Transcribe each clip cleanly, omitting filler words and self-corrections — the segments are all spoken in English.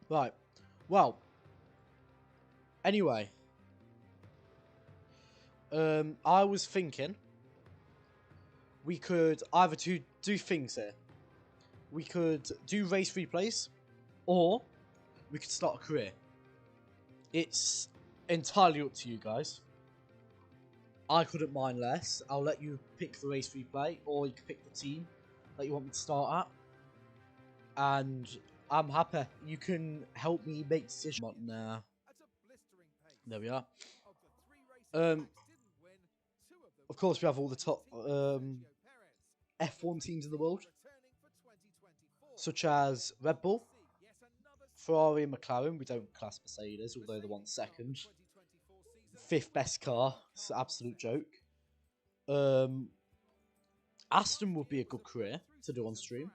Right. Well. Anyway. I was thinking we could either do things here. We could do race replays, or we could start a career. It's entirely up to you guys. I couldn't mind less. I'll let you pick the race replay, or you can pick the team that you want me to start at. And I'm happy. You can help me make decisions. Nah. There we are. Of course, we have all the top F1 teams in the world, such as Red Bull, Ferrari and McLaren. We don't class Mercedes, although they won second. Fifth best car. It's an absolute joke. Aston would be a good career to do on stream.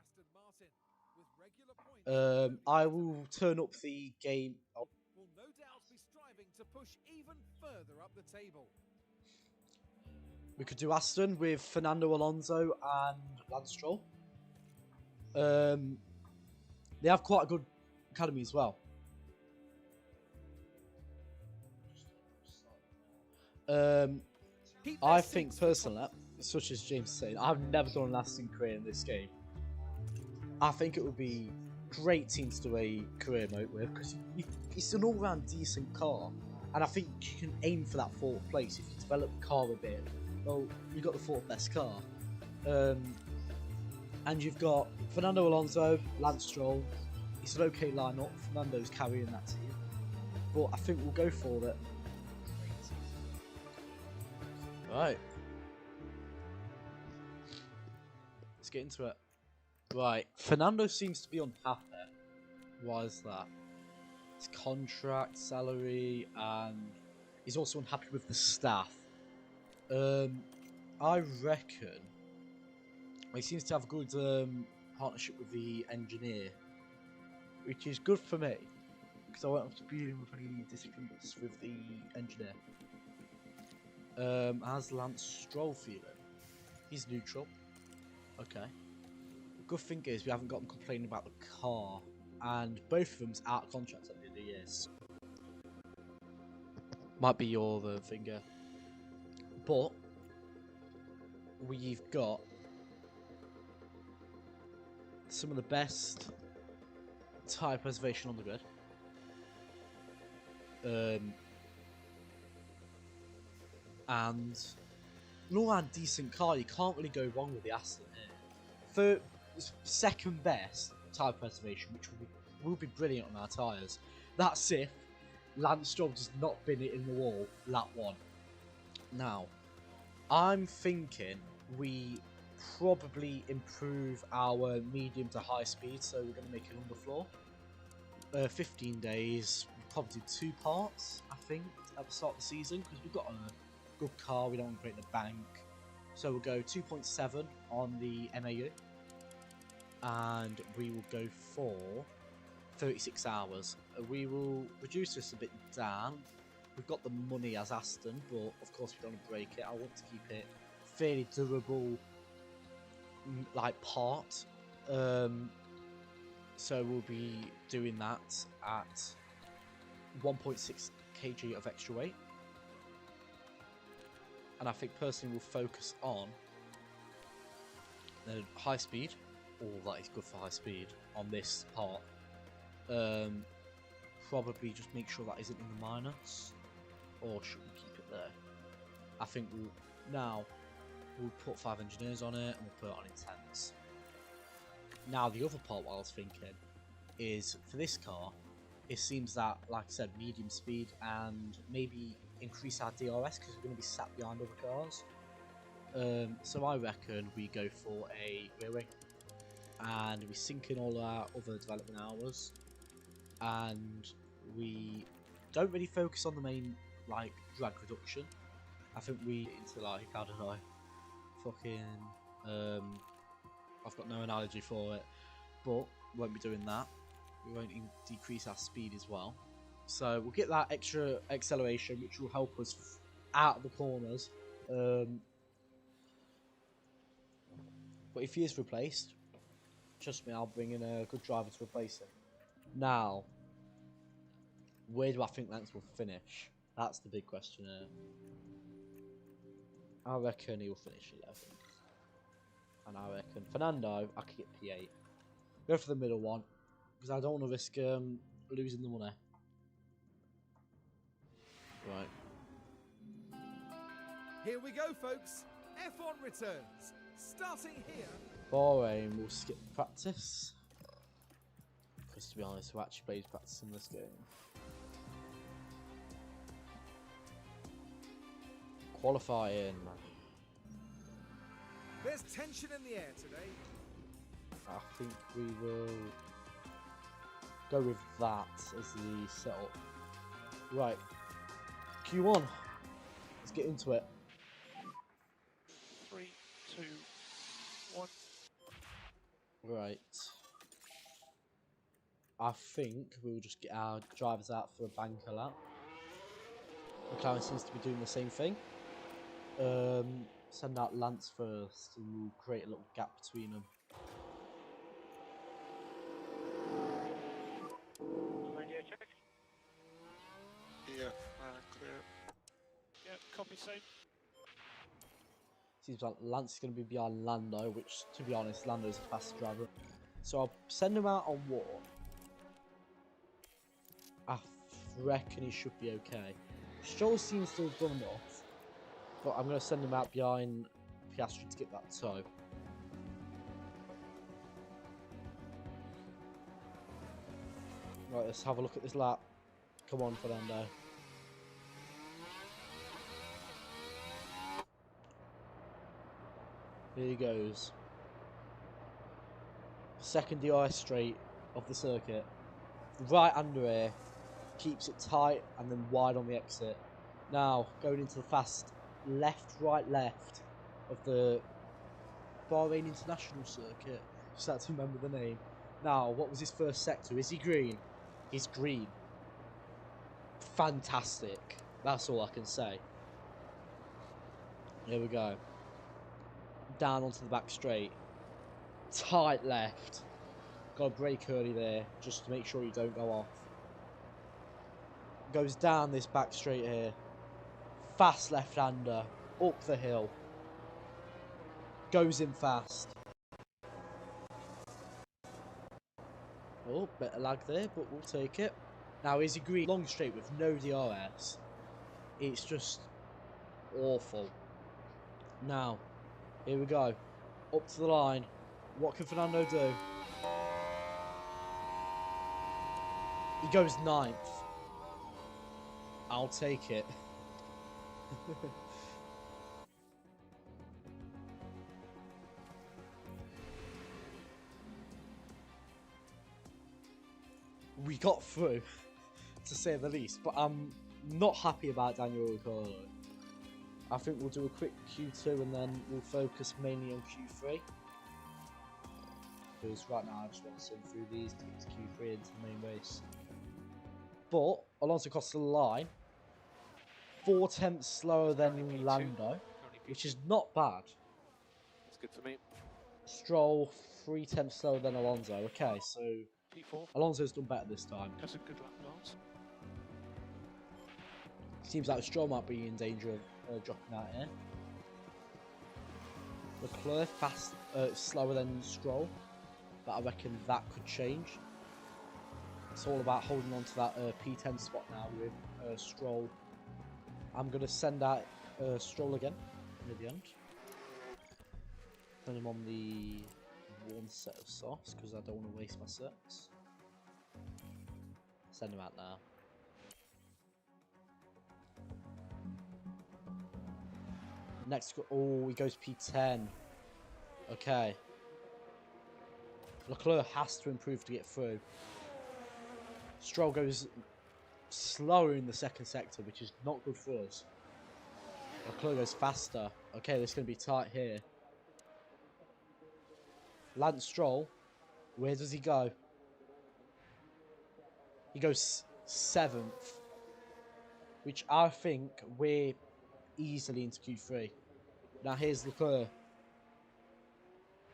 I will turn up the game. Oh. Will no doubt be striving to push even further up the table. We could do Aston with Fernando Alonso and Lance Stroll. They have quite a good academy as well. I think personally, such as James is saying, I've never done an Aston career in this game. I think it would be a great team to do a career mode with, because it's an all-round decent car, and I think you can aim for that fourth place if you develop the car a bit. Well, you've got the fourth best car, and you've got Fernando Alonso, Lance Stroll. It's an okay lineup. Fernando's carrying that team, but I think we'll go for it. Right, let's get into it. Right, Fernando seems to be unhappy. Why is that? His contract, salary, and he's also unhappy with the staff. I reckon he seems to have a good partnership with the engineer, which is good for me, because I won't have to be dealing with any disagreements with the engineer. How's Lance Stroll feeling? He's neutral. Okay. The good thing is we haven't got him complaining about the car, and both of them's out of contract at the end of the year. So might be your finger. But we've got some of the best tyre preservation on the grid. And an all-round decent car. You can't really go wrong with the Aston here. For second best tyre preservation, which will be brilliant on our tyres. That's if Lance Stroll does not bin it in the wall lap 1. Now, I'm thinking we probably improve our medium to high speed, so we're going to make an underfloor. 15 days, we'll probably do 2 parts, I think, at the start of the season, because we've got a good car, we don't want to break the bank. So we'll go 2.7 on the MAU, and we will go for 36 hours. We will reduce this a bit down. We've got the money as Aston, but of course we don't want to break it. I want to keep it fairly durable, like part. So we'll be doing that at 1.6 kg of extra weight. And I think personally we'll focus on the high speed. All that is good for high speed on this part. Probably just make sure that isn't in the minus. Or should we keep it there? I think we'll put 5 engineers on it and we'll put it on intense. Now the other part what I was thinking is for this car, it seems that, like I said, medium speed and maybe increase our DRS because we're going to be sat behind other cars. So I reckon we go for a rear wing and we sink in all our other development hours, and we don't really focus on the main like drag reduction. I think we into like, I don't know, fucking I've got no analogy for it, but we won't be doing that. We won't decrease our speed as well, so we'll get that extra acceleration, which will help us out of the corners. But if he is replaced, trust me, I'll bring in a good driver to replace him. Now, Where do I think Lance will finish? That's the big question here. I reckon he will finish 11th. And I reckon Fernando, I could get P8. Go for the middle one, because I don't want to risk losing the money. Right. Here we go, folks. F1 returns. Starting here. Bahrain will skip practice. Because to be honest, who actually plays practice in this game? Qualifying. There's tension in the air today. I think we will go with that as the setup. Right. Q1. Let's get into it. 3, 2, 1. Right. I think we'll just get our drivers out for a banker lap. McLaren seems to be doing the same thing. Send out Lance first and we'll create a little gap between them. Radio check. Yeah, clear. Yeah, copy same. Seems like Lance is going to be behind Lando, which, to be honest, Lando is a faster driver. So I'll send him out on warp. I reckon he should be okay. Stroll seems to have done enough, but I'm going to send him out behind Piastri to get that toe. Right, let's have a look at this lap. Come on, Fernando. Here he goes. Second DRS straight of the circuit. Right under here. Keeps it tight and then wide on the exit. Now, going into the fast left, right, left of the Bahrain International Circuit. Just had to remember the name. Now, what was his first sector? Is he green? He's green. Fantastic. That's all I can say. Here we go. Down onto the back straight. Tight left. Got to brake early there, just to make sure you don't go off. Goes down this back straight here. Fast left-hander. Up the hill. Goes in fast. Oh, bit of lag there, but we'll take it. Now, is he green? Long straight with no DRS. It's just awful. Now, here we go. Up to the line. What can Fernando do? He goes 9th. I'll take it. We got through, to say the least, but I'm not happy about Daniel Ricciardo. I think we'll do a quick Q2 and then we'll focus mainly on Q3. Because right now I just want to swim through these to get to Q3 into the main race. But Alonso crossed the line 4/10 slower than Lando, which is not bad. That's good for me. Stroll 3/10 slower than Alonso. Okay, so P4. Alonso's done better this time. That's a good lap, Lance. Seems like Stroll might be in danger of dropping out here. Leclerc slower than Stroll, but I reckon that could change. It's all about holding on to that P10 spot now with Stroll. I'm going to send out Stroll again near the end. Put him on the one set of softs because I don't want to waste my sets. Send him out now. Next, oh, he goes P10. Okay. Leclerc has to improve to get through. Stroll goes slower in the second sector, which is not good for us. Leclerc goes faster. Okay, this is going to be tight here. Lance Stroll, where does he go? He goes 7th, which I think we're easily into Q3. Now here's Leclerc.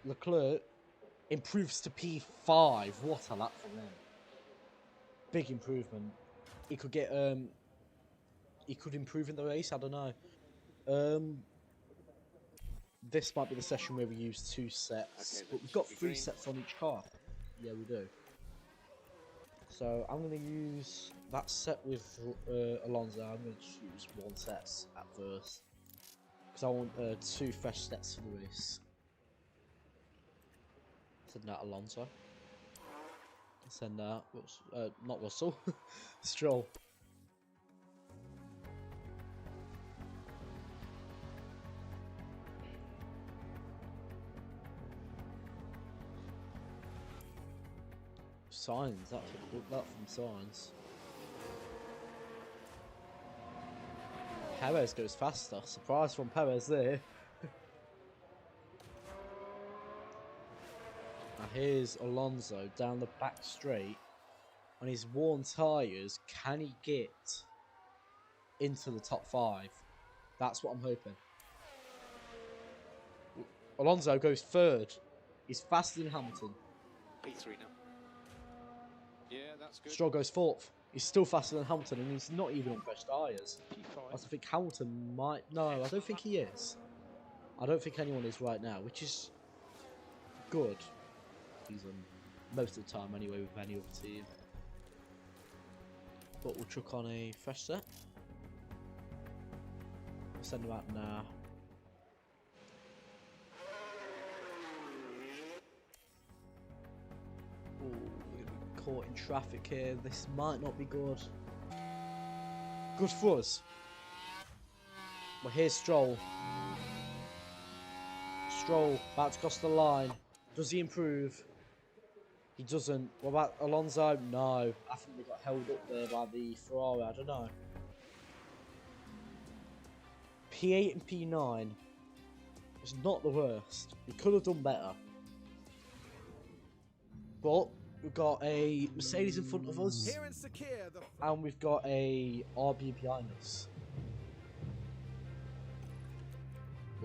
Leclerc improves to P5. What a lap from him. Big improvement. he could get he could improve in the race. I don't know. This might be the session where we use 2 sets, Okay, but that we've got should be 3 green. sets on each car. Yeah, we do. So I'm going to use that set with Alonso. I'm going to use 1 set at first because I want 2 fresh sets for the race. Send out Alonso. Send out not Russell, Stroll. Signs, that from signs. Perez goes faster. Surprise from Perez there. Now here's Alonso down the back straight on his worn tyres. Can he get into the top 5? That's what I'm hoping. Alonso goes 3rd. He's faster than Hamilton. P3 now. Yeah, that's good. Stroll goes 4th. He's still faster than Hamilton, and he's not even on fresh tyres. P5. I think Hamilton might... No, I don't think he is. I don't think anyone is right now, which is good. He's on most of the time anyway with any other team. But we'll chuck on a fresh set. We'll send him out now. Ooh, we're gonna be caught in traffic here. This might not be good. Good for us. Well, here's Stroll. Stroll about to cross the line. Does he improve? He doesn't. What about Alonso? No. I think they got held up there by the Ferrari. I don't know. P8 and P9 is not the worst. We could have done better. But we've got a Mercedes in front of us. Here and secure the And we've got a RB behind us.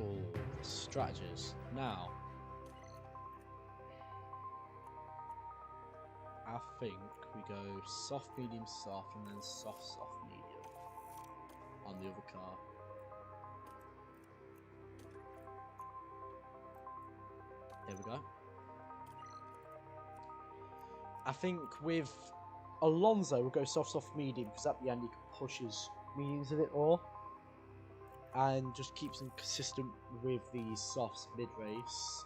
Oh, strategies. Now, I think we go soft, medium, soft, and then soft, soft, medium on the other car. There we go. I think with Alonso, we'll go soft, soft, medium, because at the end he can push his mediums a bit more. And just keeps them consistent with the softs mid-race.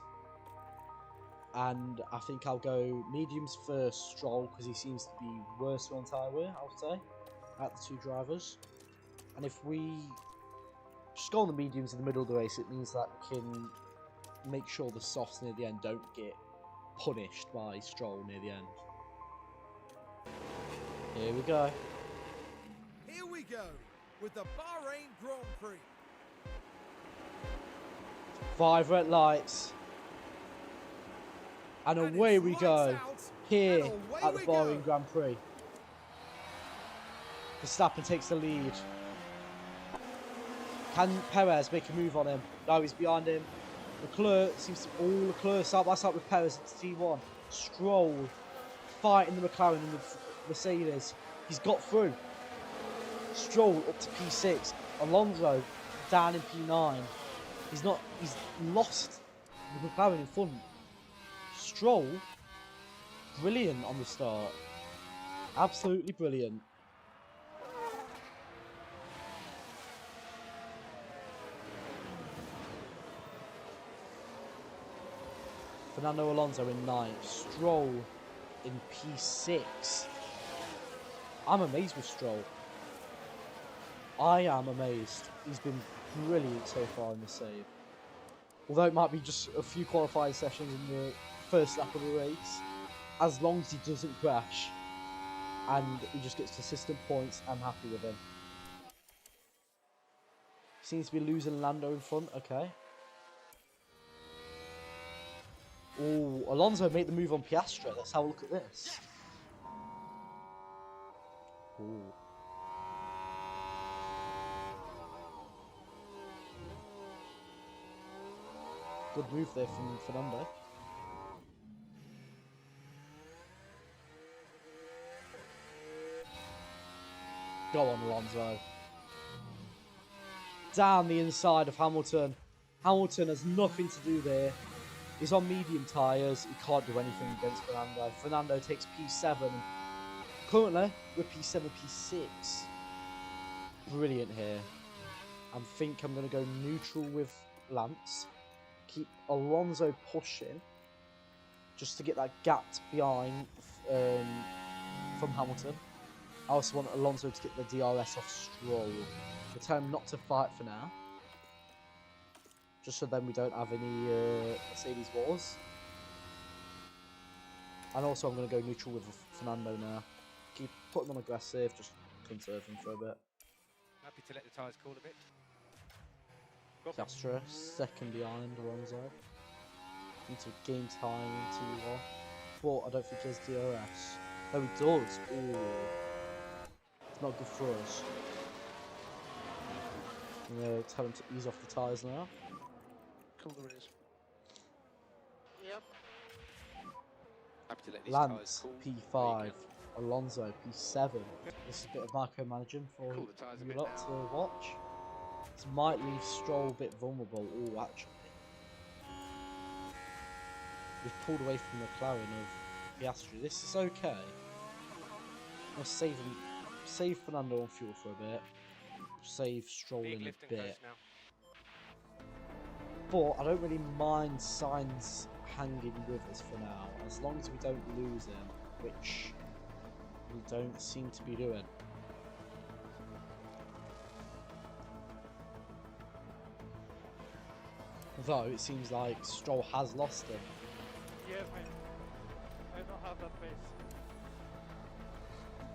And I think I'll go mediums for Stroll, because he seems to be worse on tyre wear, I would say, out the 2 drivers. And if we just go on the mediums in the middle of the race, it means that we can make sure the softs near the end don't get punished by Stroll near the end. Here we go. Here we go with the Bahrain Grand Prix. 5 red lights. And away we go. Here at the Bahrain Grand Prix. Verstappen takes the lead. Can Perez make a move on him? No, he's behind him. Leclerc seems to all Leclerc side by side with Perez at T1. Stroll fighting the McLaren and the Mercedes. He's got through. Stroll up to P6. Alonso down in P9. He's lost the McLaren in front. Stroll, brilliant on the start. Absolutely brilliant. Fernando Alonso in 9th. Stroll in P6. I'm amazed with Stroll. I am amazed. He's been brilliant so far in the save. Although it might be just a few qualifying sessions in the first lap of the race. As long as he doesn't crash and he just gets consistent points, I'm happy with him. Seems to be losing Lando in front, okay. Oh, Alonso made the move on Piastri. Let's have a look at this. Ooh. Good move there from Fernando. Go on, Alonso. Down the inside of Hamilton. Hamilton has nothing to do there. He's on medium tyres. He can't do anything against Fernando. Fernando takes P7. Currently, we're P7, P6. Brilliant here. I think I'm going to go neutral with Lance. Keep Alonso pushing. Just to get that gap behind from Hamilton. I also want Alonso to get the DRS off Stroll. So tell him not to fight for now. Just so then we don't have any Mercedes wars. And also I'm going to go neutral with Fernando now. Keep putting him on aggressive, just conserve him for a bit. Happy to let the tyres cool a bit. Castro, second behind Alonso. Need to gain time into but I don't think he has DRS. Oh, he does. Ooh. It's not good for us. I'm going to tell him to ease off the tyres now. Cool the rears. Yep. Happy to let these Lance, tyres P5. cool. Alonso, P7. This is a bit of micromanaging for Cool the tyres a you bit lot now. to watch. This might leave Stroll a bit vulnerable. Oh, actually. We've pulled away from the McLaren of Piastri. This is okay. I'll save Fernando on fuel for a bit. Save Stroll Big in a lift and bit. coast now. But I don't really mind Sainz hanging with us for now, as long as we don't lose him, which we don't seem to be doing. Though it seems like Stroll has lost him. Yeah, man. I don't have that pace.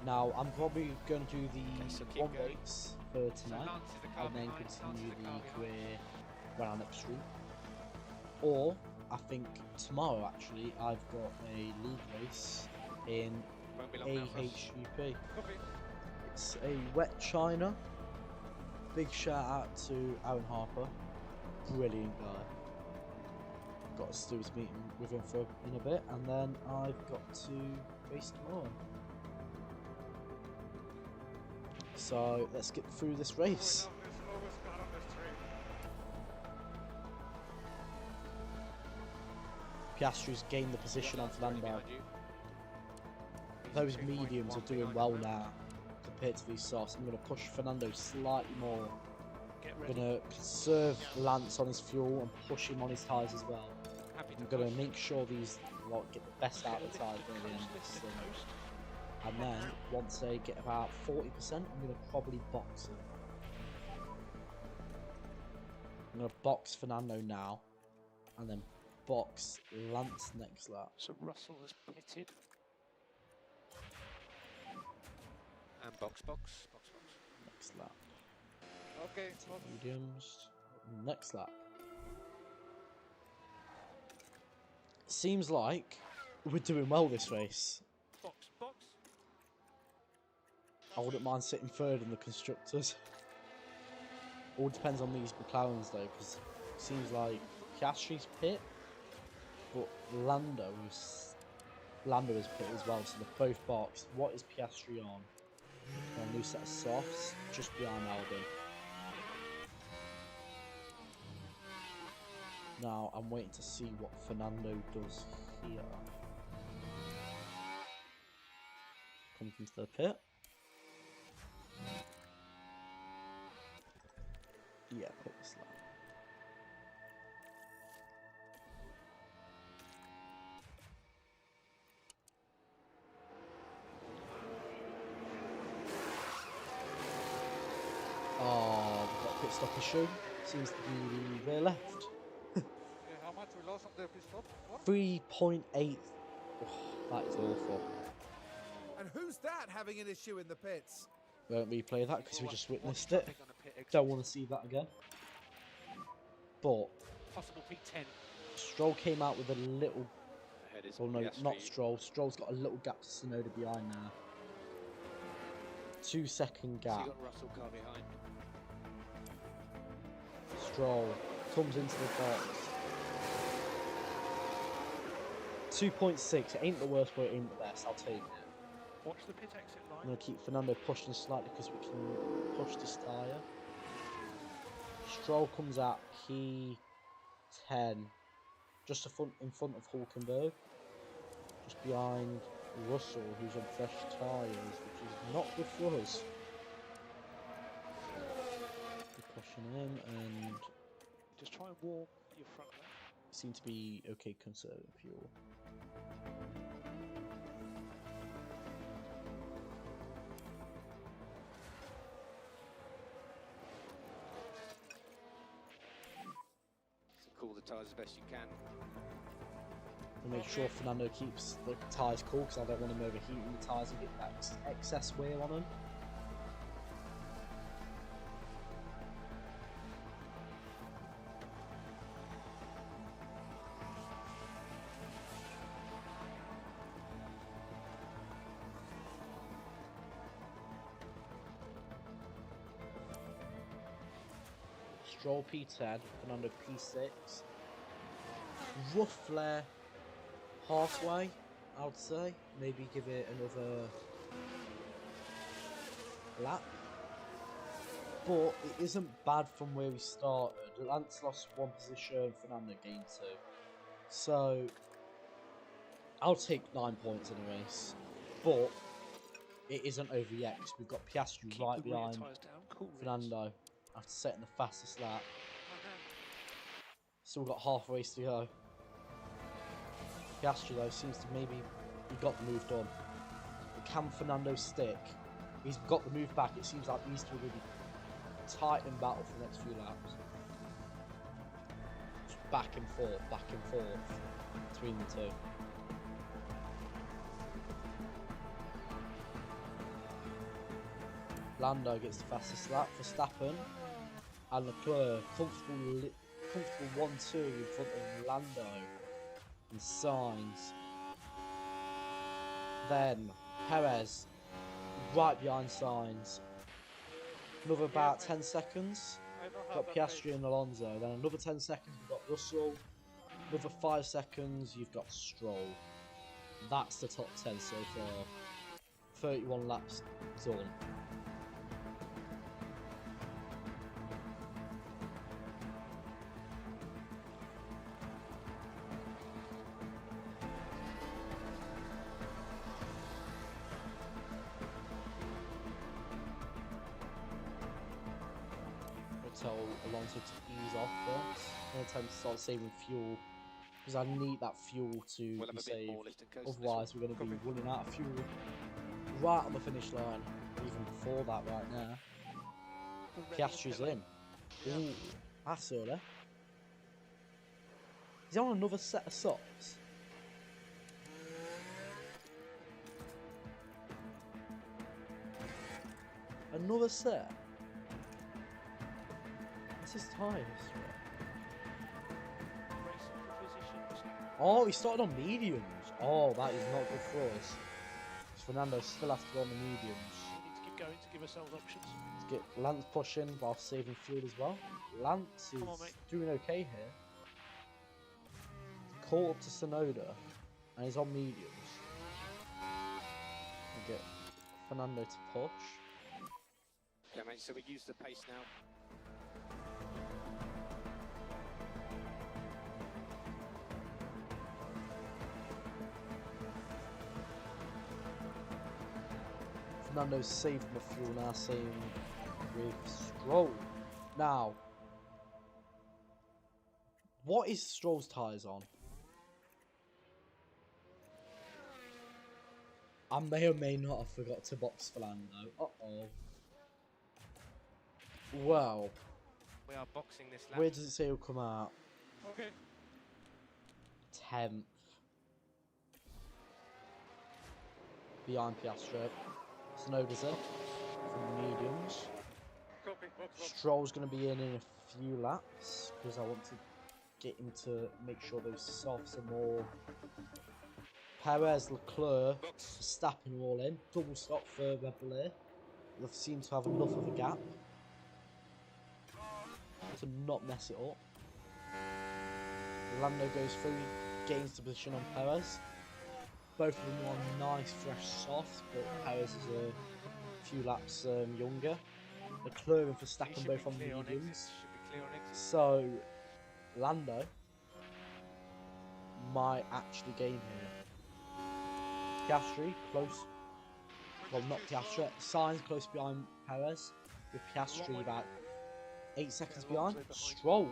Now I'm probably going to do the so keep one going. race for tonight, Lance is the car and then behind, Lance continue is the car the behind. career round upstream. Or I think tomorrow actually I've got a league race in Won't be long now for us. AHUP. Copy. It's a wet China. Big shout out to Aaron Harper, brilliant guy. Got a Stu's meeting with him for in a bit, and then I've got to race tomorrow. So let's get through this race. There's always car on the straight. Piastri's gained the position on Lance running Fernando. behind you. Those He's mediums are 2.1 doing behind well the group. now compared to these softs. I'm going to push Fernando slightly more. Get I'm ready. going to conserve Lance on his fuel and push him on his tyres as well. Happy I'm to going push. to make sure these lot get the best out of the tyres by the end of this thing. And then, once they get about 40%, I'm going to probably box them. I'm going to box Fernando now, and then box Lance next lap. So Russell has pitted. And box. Next lap. Okay, Mediums. Next lap. Seems like we're doing well this race. box. I wouldn't mind sitting third in the constructors. All depends on these McLarens though, because it seems like Piastri's pit, but Lando is pit as well, so they're both boxed. What is Piastri on? A new set of softs, just behind Albon. Now I'm waiting to see what Fernando does here. Comes into the pit. Yeah, pit this lap. Oh, we've got a pit stop issue. Seems to be the rear left. How much we lost on the pit stop? What? 3.8. Oh, that is awful. And who's that having an issue in the pits? We won't replay that because we just What's witnessed it. traffic on the pit exit? Don't want to see that again. But Possible P10. Stroll came out with a little. Ahead is Oh no, Piastri. not Stroll. Stroll's got a little gap to Tsunoda behind now. 2 second So you gap. got Russell car behind. Stroll comes into the box. 2.6. It ain't the worst, but it ain't the best. I'll take it. Watch the pit exit I'm line. going to keep Fernando pushing slightly because we can push this tyre. Stroll comes at P10, just in front of Hulkenberg, just behind Russell, who's on fresh tyres, which is not good for us. We're pushing him, and Just try and warm your front end. seem to be okay conserving fuel. So cool the tyres as best you can. We'll make sure Fernando keeps the tyres cool because I don't want him overheating the tyres and get that excess wear on them. Stroll P10, Fernando P6. Roughly halfway, I would say. Maybe give it another lap. But it isn't bad from where we started. Lance lost 1 position, Fernando gained 2. So, I'll take 9 points in a race. But it isn't over yet because we've got Piastri Keep right the rear behind tyres down. Cool rears. Fernando after setting the fastest lap. Still got half a race to go. Piastri though seems to maybe he got the move done. But can Fernando stick? He's got the move back. It seems like these two are going to be tight in battle for the next few laps. Just back and forth between the two. Lando gets the fastest lap for Verstappen, and Leclerc comfortable 1-2 in front of Lando and Sainz. Then Perez right behind Sainz. Another about 10 seconds. I don't have Got that Piastri pace. and Alonso. Then another 10 seconds we've got Russell. Another 5 seconds you've got Stroll. That's the top 10 so far. 31 laps done. Tell Alonso to ease off first. I'm going to attempt to start saving fuel because I need that fuel to We'll be have a bit saved. more lift and coast. Otherwise, we're going to be running out of fuel right on the finish line, even before that right now. Piastri's in. Ooh, that's early. Is he on another set of socks? Another set? What's his tyres? Oh, he started on mediums. Oh, that is not good for us. Fernando still has to go on the mediums. We need to keep going to give ourselves options. Let's get Lance pushing while saving fuel as well. Lance is doing okay here. Caught up to Sonoda, and he's on mediums. We'll get Fernando to push. Okay, mate, so we use the pace now. Fernando's saved my fuel now, same with Stroll. Now, what is Stroll's tyres on? I may or may not have forgot to box Fernando. Uh-oh. Well, We are boxing this lap. where does it say he'll come out? Okay. 10th. Behind Piastri. Sonoda's in from the mediums. Copy. Box. Stroll's going to be in a few laps because I want to get him to make sure those softs are more. Perez, Leclerc, Verstappen are all in. Double stop for Red Bull here. They seem to have enough of a gap to not mess it up. Lando goes through, gains the position on Perez. both of them are nice, fresh, soft, but Perez is a few laps younger. Leclerc and Verstappen both on mediums. Should be clear on exit. So, Lando might actually gain here. Piastri close. Well, not Piastri. Sainz close behind Perez, with Piastri about 8 seconds behind. Stroll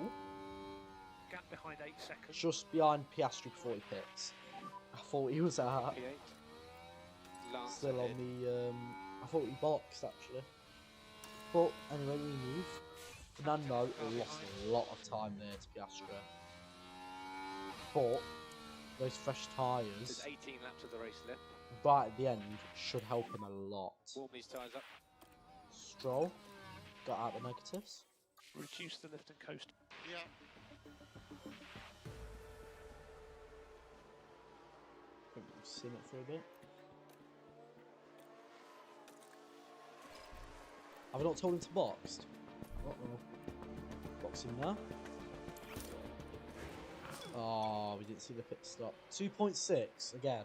Gap behind 8 seconds. just behind Piastri before he pits. I thought he was P8. Lance still on ahead. the. I thought he boxed actually. But anyway, we move. Fernando lost a lot of time there to Piastri. But those fresh tyres There's 18 laps of the race left. right at the end should help him a lot. Warm these tyres up. Stroll got out the negatives. Reduce the lift and coast. Yeah. I think we've seen it for a bit. Have I not told him to box? Uh-oh. Boxing now. Oh, we didn't see the pit stop. 2.6 again.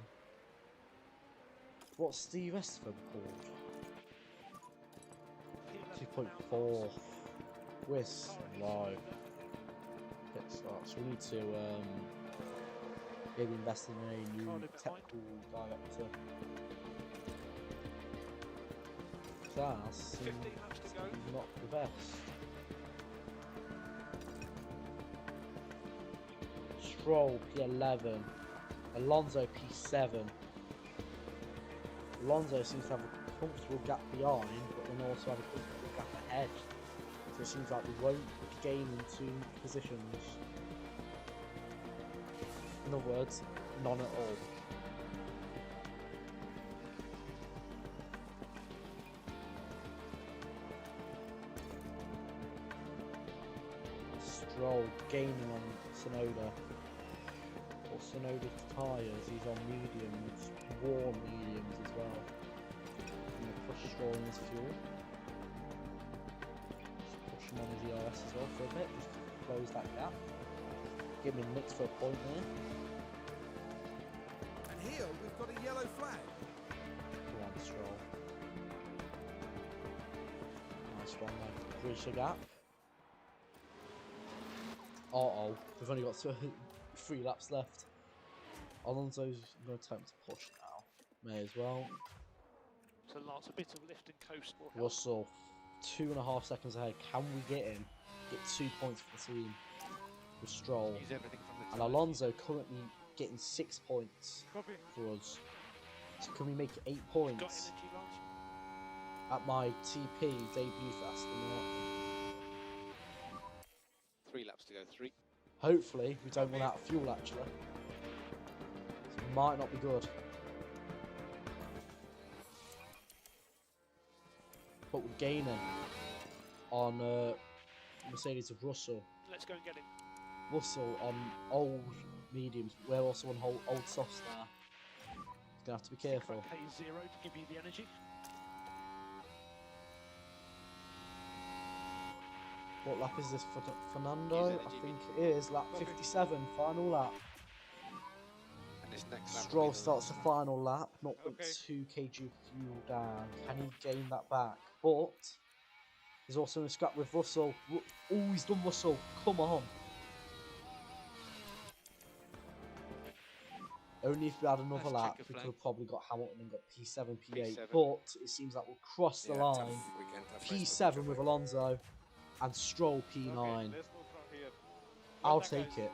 What's Steve Estefan called? 2.4. We're slow. Pit stop. So we need to maybe invest in a new technical director. That's 15 laps to go. not the best. Stroll P11, Alonso P7. Alonso seems to have a comfortable gap behind, but then also have a comfortable gap ahead. So it seems like we won't gain into positions. In other words, none at all. Stroll gaining on Tsunoda. Or Tsunoda's tyres, he's on mediums, warm mediums as well. I'm going to push Stroll in his fuel. Just push him on his ERS as well for a bit, just to close that gap. Give him a mix for a point there. And here we've got a yellow flag. Go on, Stroll. Nice one there. Bridge the gap. Uh-oh, we've only got 3 laps left. Alonso's going to attempt to push now. May as well. So Lance, a bit of lift and coast will help. Russell, 2.5 seconds ahead. Can we get him? Get 2 points for the team with Stroll. Use everything from the And tyres. Alonso currently getting 6 points Copy. for us. So can we make it 8 Got points energy, Lance? at my TP debut for Aston Martin? 3 laps to go. 3. Hopefully we don't run out of fuel actually. This might not be good. But we're gaining on Mercedes of Russell. Let's go and get him. Russell on old mediums. We're also on old softs now. Gonna have to be careful. K0 to give you the energy. What lap is this for Fernando? Use I energy. think it is lap 57, final lap. And this next lap. will Stroll be the starts the last. final lap, 0.2 kg fuel down. Can he gain that back? But he's also in a scrap with Russell. Oh, he's done Russell. Come on. Only if we had another Nice lap, checker we flag. could have probably got Hamilton and got P7, P8. P7. But it seems like we'll cross the Yeah, line. tough weekend, tough race for P7 Patrick. with Alonso and Stroll P9. Okay, let's move from here. I'll Well done, take guys. it.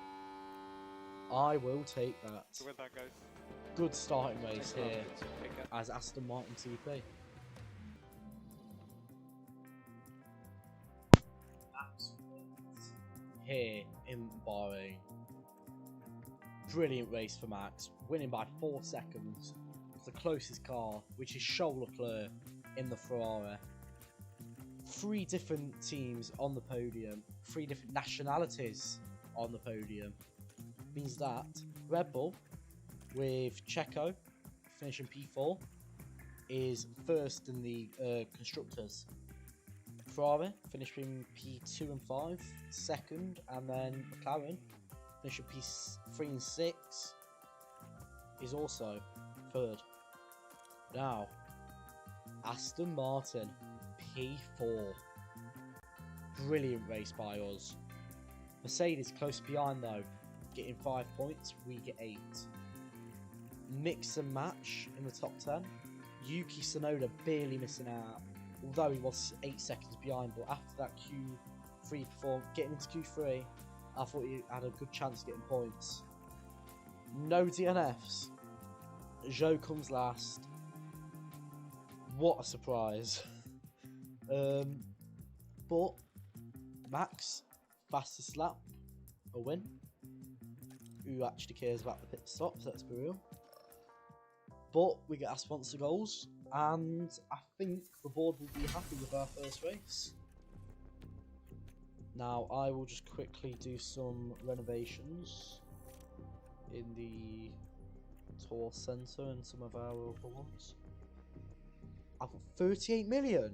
I will take that. Well done, guys. Good starting race Next lap, here it's a pickup. as Aston Martin TP. Here in Bahrain. Brilliant race for Max, winning by 4 seconds. It's the closest car, which is Charles Leclerc in the Ferrari. 3 different teams on the podium, 3 different nationalities on the podium. Means that Red Bull, with Checo finishing P4, is first in the constructors. Ferrari finishing P2 and 5, second, and then McLaren finishing P3 and 6 is also third. Now, Aston Martin P4. Brilliant race by us. Mercedes close behind though, getting 5 points, we get 8. Mix and match in the top 10. Yuki Tsunoda barely missing out, although he was 8 seconds behind, but after that Q3 performance, getting into Q3, I thought he had a good chance of getting points. No DNFs. Zhou comes last. What a surprise. But Max, fastest lap, a win. Who actually cares about the pit stops, let's be real. But we get our sponsor goals, and I think the board will be happy with our first race. Now I will just quickly do some renovations in the tour centre and some of our other ones. I've got 38 million.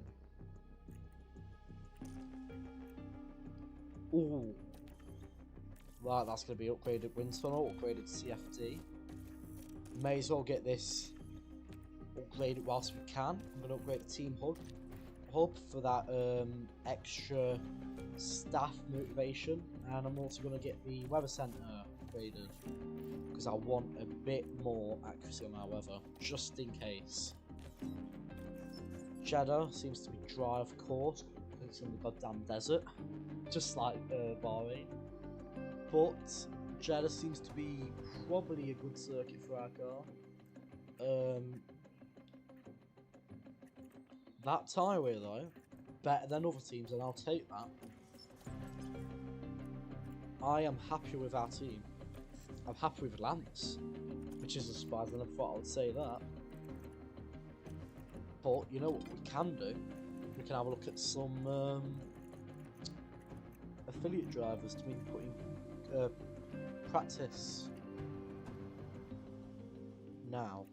Ooh. Right, that's going to be upgraded wind tunnel, upgraded CFD. May as well get this upgraded whilst we can. I'm going to upgrade the team hub for that extra staff motivation, and I'm also going to get the weather centre upgraded because I want a bit more accuracy on our weather, just in case. Jeddah seems to be dry, of course, because it's in the goddamn desert, just like Bahrain. But Jeddah seems to be probably a good circuit for our car. That tyre though, better than other teams, and I'll take that. I am happy with our team. I'm happy with Lance, which is a surprise, and I thought I would say that. But you know what we can do? We can have a look at some affiliate drivers to be putting practice. Now,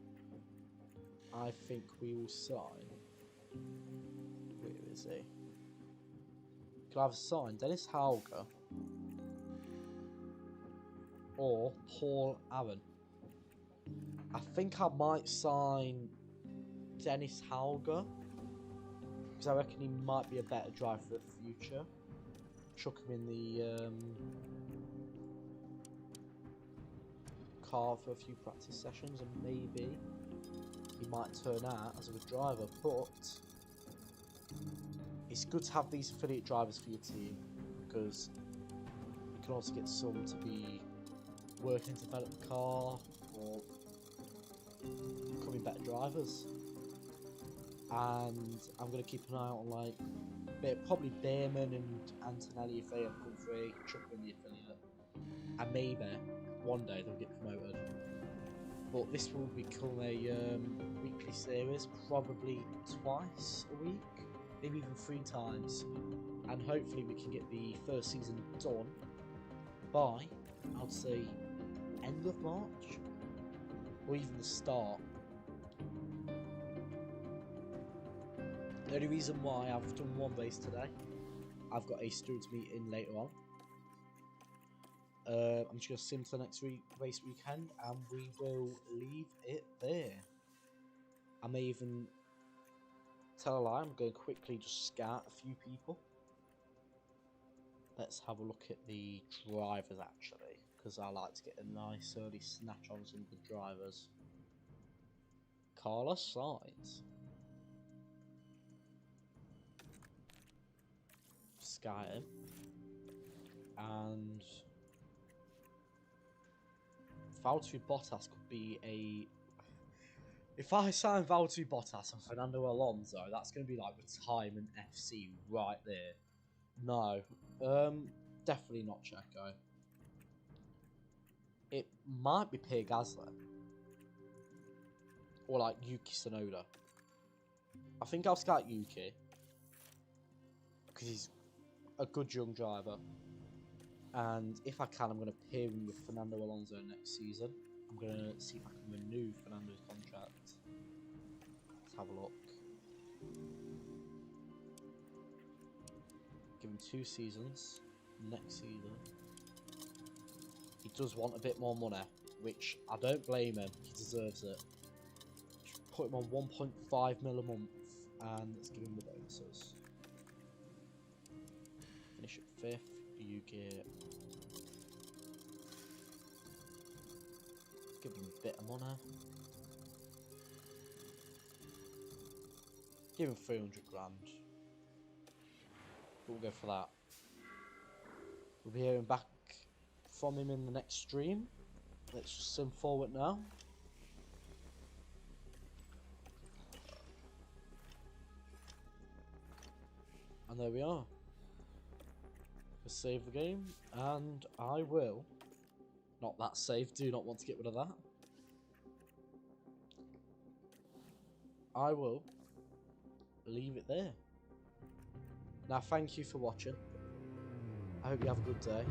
I think we will sign. Where is he? Could I have signed Dennis Hauger or Paul Aaron? I think I might sign Dennis Hauger because I reckon he might be a better driver for the future. Chuck him in the car for a few practice sessions, and maybe he might turn out as a good driver. But it's good to have these affiliate drivers for your team because you can also get some to be working to develop the car or becoming better drivers. And I'm going to keep an eye out on like probably Behrman and Antonelli if they have come free, chuck them in the affiliate, and maybe one day they'll get promoted. But this will become a weekly series, probably twice a week, maybe even 3 times, and hopefully we can get the first season done by, I'd say, end of March, or even the start. The only reason why I've done one race today, I've got a students meeting later on. I'm just going to sim to the next race weekend, and we will leave it there. I may even tell a lie, I'm going to quickly just scout a few people. Let's have a look at the drivers actually, because I like to get a nice early snatch on some good drivers. Carlos Sainz. Sky him. And Valtteri Bottas could be a... If I sign Valtteri Bottas and Fernando Alonso, that's going to be like retirement FC right there. No, definitely not Checo. It might be Pierre Gasly. Or like Yuki Tsunoda. I think I'll scout Yuki. Because he's a good young driver. And if I can, I'm going to pair him with Fernando Alonso next season. I'm going to see if I can renew Fernando's contract. Let's have a look. Give him 2 seasons. Next season. He does want a bit more money, which I don't blame him. He deserves it. put him on 1.5 mil a month, and let's give him the bonuses. Finish at 5th, you get... Give him a bit of money. Give him 300 grand. We'll go for that. We'll be hearing back from him in the next stream. Let's just sim forward now. And there we are. Let's save the game, and I will. Not that save, do not want to get rid of that. I will leave it there. Now, thank you for watching. I hope you have a good day.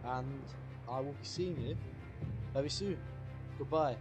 And I will be seeing you very soon. Goodbye.